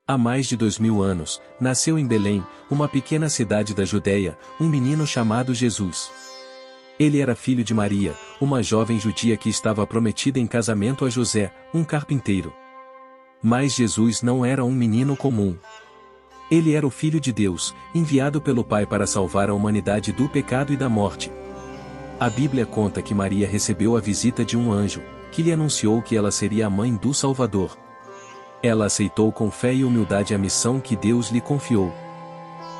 Há mais de 2000 anos, nasceu em Belém, uma pequena cidade da Judéia, um menino chamado Jesus. Ele era filho de Maria, uma jovem judia que estava prometida em casamento a José, um carpinteiro. Mas Jesus não era um menino comum. Ele era o Filho de Deus, enviado pelo Pai para salvar a humanidade do pecado e da morte. A Bíblia conta que Maria recebeu a visita de um anjo, que lhe anunciou que ela seria a mãe do Salvador. Ela aceitou com fé e humildade a missão que Deus lhe confiou.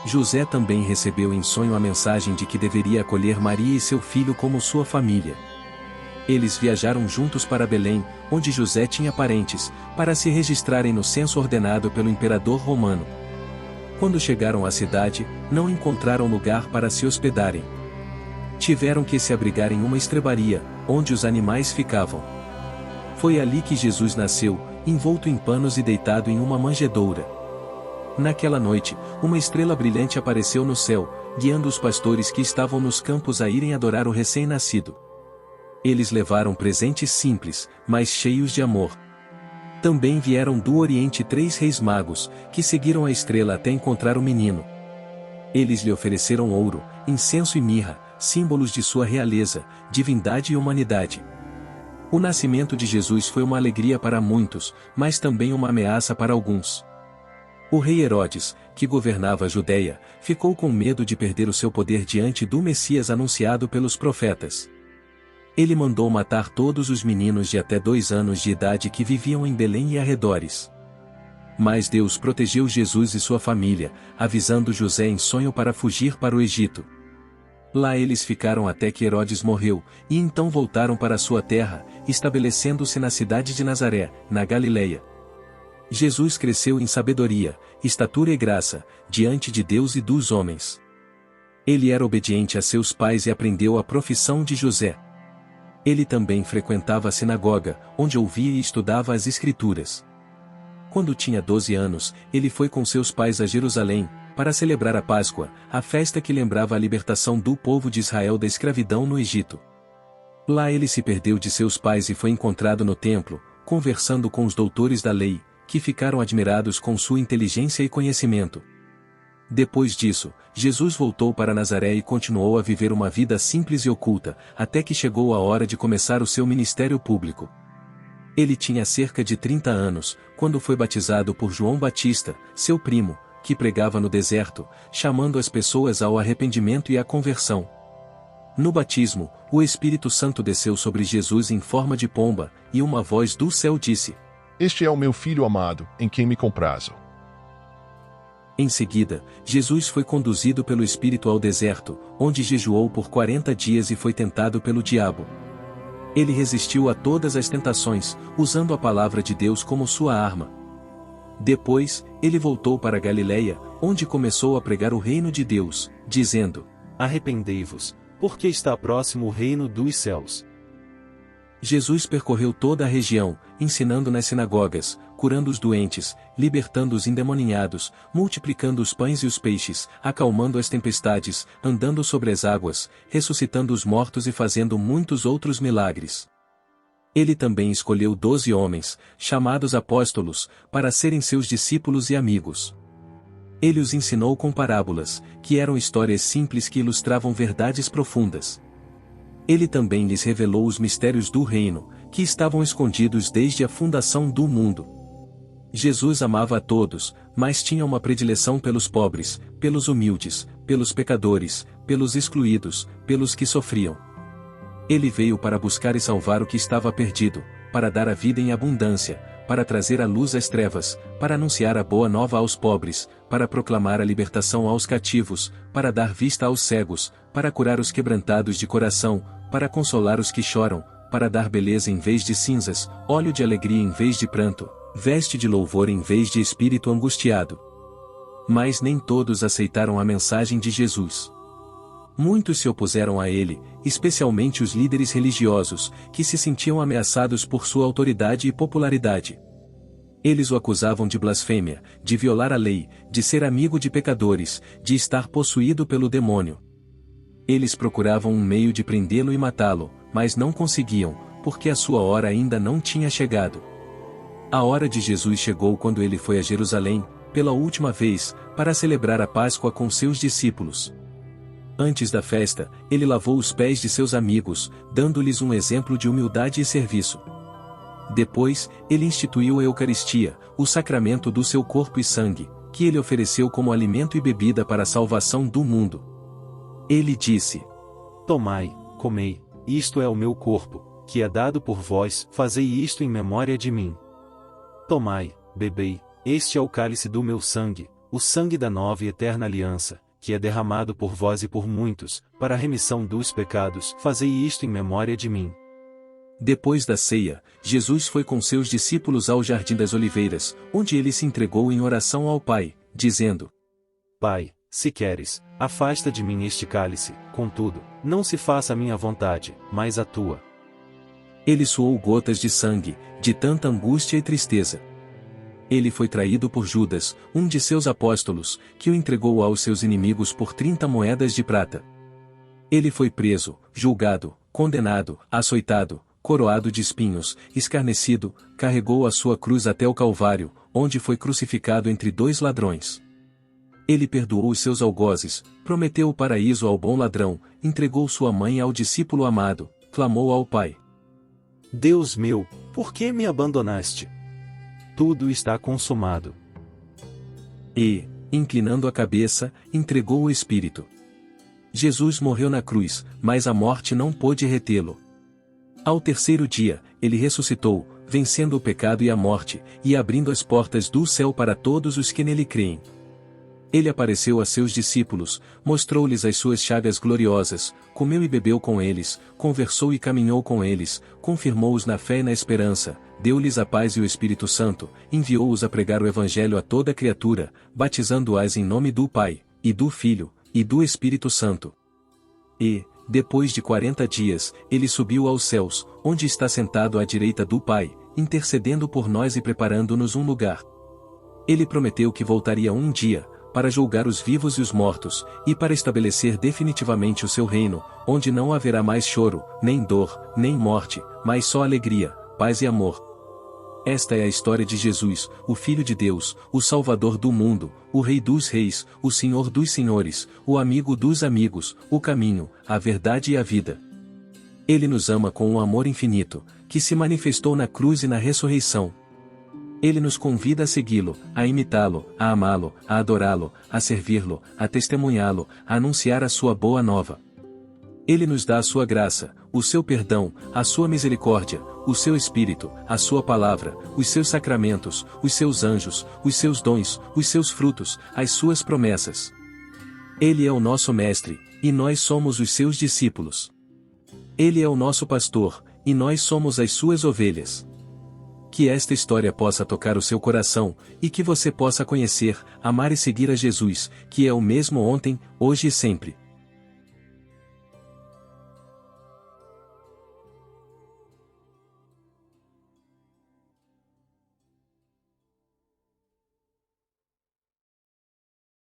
José também recebeu em sonho a mensagem de que deveria acolher Maria e seu filho como sua família. Eles viajaram juntos para Belém, onde José tinha parentes, para se registrarem no censo ordenado pelo imperador romano. Quando chegaram à cidade, não encontraram lugar para se hospedarem. Tiveram que se abrigar em uma estrebaria, onde os animais ficavam. Foi ali que Jesus nasceu, envolto em panos e deitado em uma manjedoura. Naquela noite, uma estrela brilhante apareceu no céu, guiando os pastores que estavam nos campos a irem adorar o recém-nascido. Eles levaram presentes simples, mas cheios de amor. Também vieram do Oriente 3 reis magos, que seguiram a estrela até encontrar o menino. Eles lhe ofereceram ouro, incenso e mirra, símbolos de sua realeza, divindade e humanidade. O nascimento de Jesus foi uma alegria para muitos, mas também uma ameaça para alguns. O rei Herodes, que governava a Judéia, ficou com medo de perder o seu poder diante do Messias anunciado pelos profetas. Ele mandou matar todos os meninos de até 2 anos de idade que viviam em Belém e arredores. Mas Deus protegeu Jesus e sua família, avisando José em sonho para fugir para o Egito. Lá eles ficaram até que Herodes morreu, e então voltaram para sua terra, estabelecendo-se na cidade de Nazaré, na Galileia. Jesus cresceu em sabedoria, estatura e graça, diante de Deus e dos homens. Ele era obediente a seus pais e aprendeu a profissão de José. Ele também frequentava a sinagoga, onde ouvia e estudava as Escrituras. Quando tinha 12 anos, ele foi com seus pais a Jerusalém, para celebrar a Páscoa, a festa que lembrava a libertação do povo de Israel da escravidão no Egito. Lá ele se perdeu de seus pais e foi encontrado no templo, conversando com os doutores da lei, que ficaram admirados com sua inteligência e conhecimento. Depois disso, Jesus voltou para Nazaré e continuou a viver uma vida simples e oculta, até que chegou a hora de começar o seu ministério público. Ele tinha cerca de 30 anos, quando foi batizado por João Batista, seu primo, que pregava no deserto, chamando as pessoas ao arrependimento e à conversão. No batismo, o Espírito Santo desceu sobre Jesus em forma de pomba, e uma voz do céu disse: "Este é o meu filho amado, em quem me comprazo." Em seguida, Jesus foi conduzido pelo Espírito ao deserto, onde jejuou por 40 dias e foi tentado pelo diabo. Ele resistiu a todas as tentações, usando a palavra de Deus como sua arma. Depois, ele voltou para Galileia, onde começou a pregar o reino de Deus, dizendo: "Arrependei-vos, porque está próximo o reino dos céus." Jesus percorreu toda a região, ensinando nas sinagogas, curando os doentes, libertando os endemoninhados, multiplicando os pães e os peixes, acalmando as tempestades, andando sobre as águas, ressuscitando os mortos e fazendo muitos outros milagres. Ele também escolheu 12 homens, chamados apóstolos, para serem seus discípulos e amigos. Ele os ensinou com parábolas, que eram histórias simples que ilustravam verdades profundas. Ele também lhes revelou os mistérios do reino, que estavam escondidos desde a fundação do mundo. Jesus amava a todos, mas tinha uma predileção pelos pobres, pelos humildes, pelos pecadores, pelos excluídos, pelos que sofriam. Ele veio para buscar e salvar o que estava perdido, para dar a vida em abundância, para trazer a luz às trevas, para anunciar a boa nova aos pobres, para proclamar a libertação aos cativos, para dar vista aos cegos, para curar os quebrantados de coração, para consolar os que choram, para dar beleza em vez de cinzas, óleo de alegria em vez de pranto, veste de louvor em vez de espírito angustiado. Mas nem todos aceitaram a mensagem de Jesus. Muitos se opuseram a ele, especialmente os líderes religiosos, que se sentiam ameaçados por sua autoridade e popularidade. Eles o acusavam de blasfêmia, de violar a lei, de ser amigo de pecadores, de estar possuído pelo demônio. Eles procuravam um meio de prendê-lo e matá-lo, mas não conseguiam, porque a sua hora ainda não tinha chegado. A hora de Jesus chegou quando ele foi a Jerusalém, pela última vez, para celebrar a Páscoa com seus discípulos. Antes da festa, ele lavou os pés de seus amigos, dando-lhes um exemplo de humildade e serviço. Depois, ele instituiu a Eucaristia, o sacramento do seu corpo e sangue, que ele ofereceu como alimento e bebida para a salvação do mundo. Ele disse: Tomai, comei, isto é o meu corpo, que é dado por vós, fazei isto em memória de mim. Tomai, bebei, este é o cálice do meu sangue, o sangue da nova e eterna aliança, que é derramado por vós e por muitos, para a remissão dos pecados, fazei isto em memória de mim. Depois da ceia, Jesus foi com seus discípulos ao Jardim das Oliveiras, onde ele se entregou em oração ao Pai, dizendo: Pai, se queres, afasta de mim este cálice, contudo, não se faça a minha vontade, mas a tua. Ele suou gotas de sangue, de tanta angústia e tristeza. Ele foi traído por Judas, um de seus apóstolos, que o entregou aos seus inimigos por 30 moedas de prata. Ele foi preso, julgado, condenado, açoitado, coroado de espinhos, escarnecido, carregou a sua cruz até o Calvário, onde foi crucificado entre 2 ladrões. Ele perdoou os seus algozes, prometeu o paraíso ao bom ladrão, entregou sua mãe ao discípulo amado, clamou ao Pai: Deus meu, por que me abandonaste? Tudo está consumado. E, inclinando a cabeça, entregou o Espírito. Jesus morreu na cruz, mas a morte não pôde retê-lo. Ao terceiro dia, ele ressuscitou, vencendo o pecado e a morte, e abrindo as portas do céu para todos os que nele creem. Ele apareceu a seus discípulos, mostrou-lhes as suas chagas gloriosas, comeu e bebeu com eles, conversou e caminhou com eles, confirmou-os na fé e na esperança, deu-lhes a paz e o Espírito Santo, enviou-os a pregar o Evangelho a toda criatura, batizando-as em nome do Pai, e do Filho, e do Espírito Santo. E, depois de 40 dias, ele subiu aos céus, onde está sentado à direita do Pai, intercedendo por nós e preparando-nos um lugar. Ele prometeu que voltaria um dia, para julgar os vivos e os mortos, e para estabelecer definitivamente o seu reino, onde não haverá mais choro, nem dor, nem morte, mas só alegria, paz e amor. Esta é a história de Jesus, o Filho de Deus, o Salvador do mundo, o Rei dos Reis, o Senhor dos Senhores, o amigo dos amigos, o caminho, a verdade e a vida. Ele nos ama com um amor infinito, que se manifestou na cruz e na ressurreição. Ele nos convida a segui-lo, a imitá-lo, a amá-lo, a adorá-lo, a servi-lo, a testemunhá-lo, a anunciar a sua boa nova. Ele nos dá a sua graça, o seu perdão, a sua misericórdia, o seu Espírito, a sua palavra, os seus sacramentos, os seus anjos, os seus dons, os seus frutos, as suas promessas. Ele é o nosso Mestre, e nós somos os seus discípulos. Ele é o nosso pastor, e nós somos as suas ovelhas. Que esta história possa tocar o seu coração, e que você possa conhecer, amar e seguir a Jesus, que é o mesmo ontem, hoje e sempre.